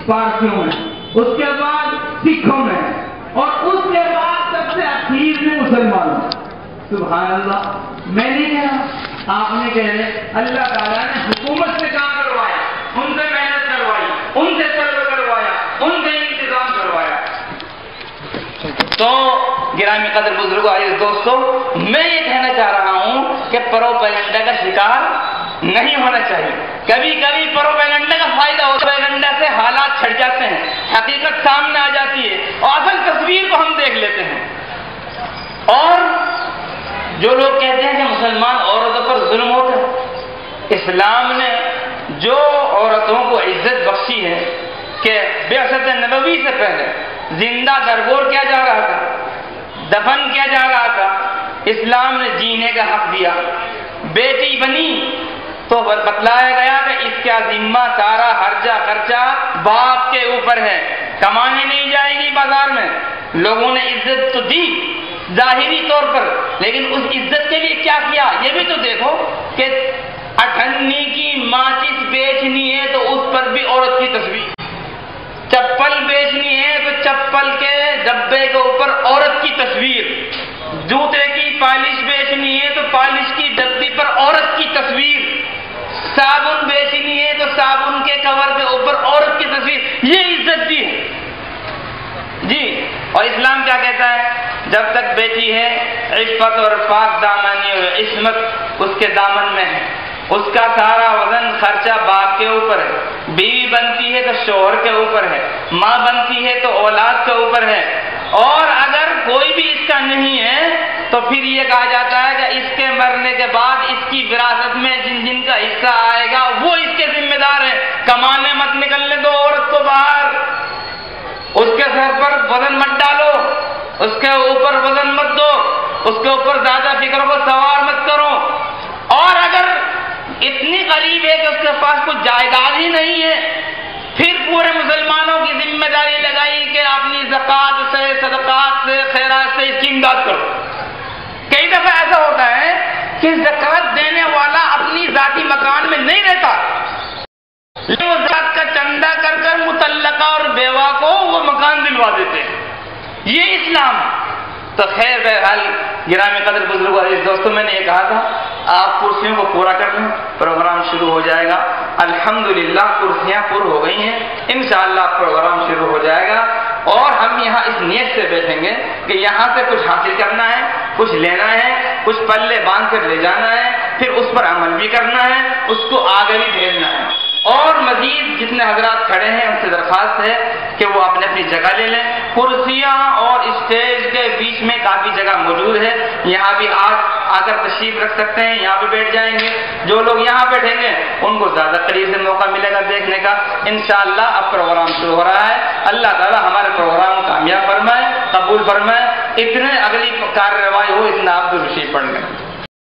پارسیوں میں، اس کے بعد سکھوں میں، اور اس کے بعد سب سے اخیر میں مسلمانوں۔ سبحان اللہ، میں نہیں کہا، آپ نے کہہ رہے اللہ تعالیٰ نے حکومت سے کام کروایا، ان سے محنت کروائی، ان سے طلب کروایا، ان سے انتظام کروایا۔ تو گرامی قدر بزرگوں، عزیز دوستو، میں یہ کہنا چاہ رہا ہوں کہ پروپیگنڈا کا شکار نہیں ہونا چاہیے۔ کبھی کبھی پروپیگنڈا کا فائدہ ہوتا ہے، پروپیگنڈا سے حالات چھٹ جاتے ہیں، حقیقت سامنے آ جاتی ہے اور اصل تصویر کو ہم دیکھ لیتے ہیں۔ اور جو لوگ کہتے ہیں کہ مسلمان عورتوں پر ظلم ہوتا ہے، اسلام نے جو عورتوں کو عزت بخشی ہے کہ بعثت نبوی سے پہلے زندہ درگور کیا جا رہا تھا، دفن کیا جا رہا تھا، اسلام نے جینے کا حق دیا۔ بیٹی بنی تو بتلایا گیا کہ اس کا ذمہ سارا خرچہ باپ کے اوپر ہے، کمانے نہیں جائے گی بازار میں۔ لوگوں نے عزت تو دی ظاہری طور پر، لیکن اس عزت کے لیے کیا کیا یہ بھی تو دیکھو کہ اٹھنی کی ماچس بیچنی ہے تو اس پر بھی عورت کی تصویر، چپل بیچنی ہے تو چپل کے ڈبے کے اوپر عورت کی تصویر، جوتے کی پالش بیچنی ہے تو پالش کی ڈبی پر عورت کی تصویر، صابن بیچنی ہے تو صابن کے کور کے اوپر عورت کی تصویر۔ یہ عزت دی ہے جی۔ اور اسلام کیا کہتا ہے؟ جب تک بیٹی ہے عفت اور پاک دامنی اور عصمت اس کے دامن میں ہے، اس کا سارا وزن خرچہ باپ کے اوپر ہے، بیوی بنتی ہے تو شوہر کے اوپر ہے، ماں بنتی ہے تو اولاد کے اوپر ہے۔ اور اگر کوئی بھی اس کا نہیں ہے تو پھر یہ کہا جاتا ہے کہ اس کے مرنے کے بعد اس کی وراثت میں جن جن کا حصہ آئے گا وہ اس کے ذمہ دار ہیں۔ کمانے مت نکلنے دو عورت کو باہر، اس کے سر پر وزن مت ڈالو، اس کے اوپر وزن مت دو، اس کے اوپر زیادہ فکر کو سوار مت کرو۔ اور اگر اتنی غریب ہے کہ اس کے پاس کوئی جائیداد ہی نہیں ہے، پھر پورے مسلمانوں کی ذمہ داری لگائی کہ اپنی زکوٰۃ سے، صدقات سے، خیرات سے اس کی امداد کرو۔ کئی دفعہ ایسا ہوتا ہے کہ زکوٰۃ دینے والا اپنی ذاتی مکان میں نہیں رہتا، لیکن وہ زکوٰۃ کا چندہ کر کر مطلقہ اور بیوہ کو وہ مکان دلوا دیتے ہیں۔ یہ اسلام۔ تو خیر بہرحال گرامی قدر بزرگوں، عزیز دوستوں، میں نے یہ کہا تھا آپ کرسیوں کو پورا کر لیں، پروگرام شروع ہو جائے گا۔ الحمدللہ کرسیاں پر ہو گئی ہیں، انشاءاللہ پروگرام شروع ہو جائے گا۔ اور ہم یہاں اس نیت سے بیٹھیں گے کہ یہاں سے کچھ حاصل کرنا ہے، کچھ لینا ہے، کچھ پلے باندھ کر لے جانا ہے، پھر اس پر عمل بھی کرنا ہے، اس کو آگے بھی بھیجنا ہے۔ اور مزید جتنے حضرات کھڑے ہیں ان سے درخواست ہے کہ وہ اپنے اپنی جگہ لے لیں۔ کرسیاں اور اسٹیج کے بیچ میں کافی جگہ موجود ہے، یہاں بھی آ کر تشریف رکھ سکتے ہیں، یہاں بھی بیٹھ جائیں گے۔ جو لوگ یہاں بیٹھیں گے ان کو زیادہ قریب سے موقع ملے گا دیکھنے کا۔ انشاءاللہ اب پروگرام شروع ہو رہا ہے۔ اللہ تعالی ہمارے پروگرام کو کامیاب فرمائے، قبول فرمائے۔ اتنے اگلی کارروائی ہو اتنا آپ درود شریف پڑھ لیں۔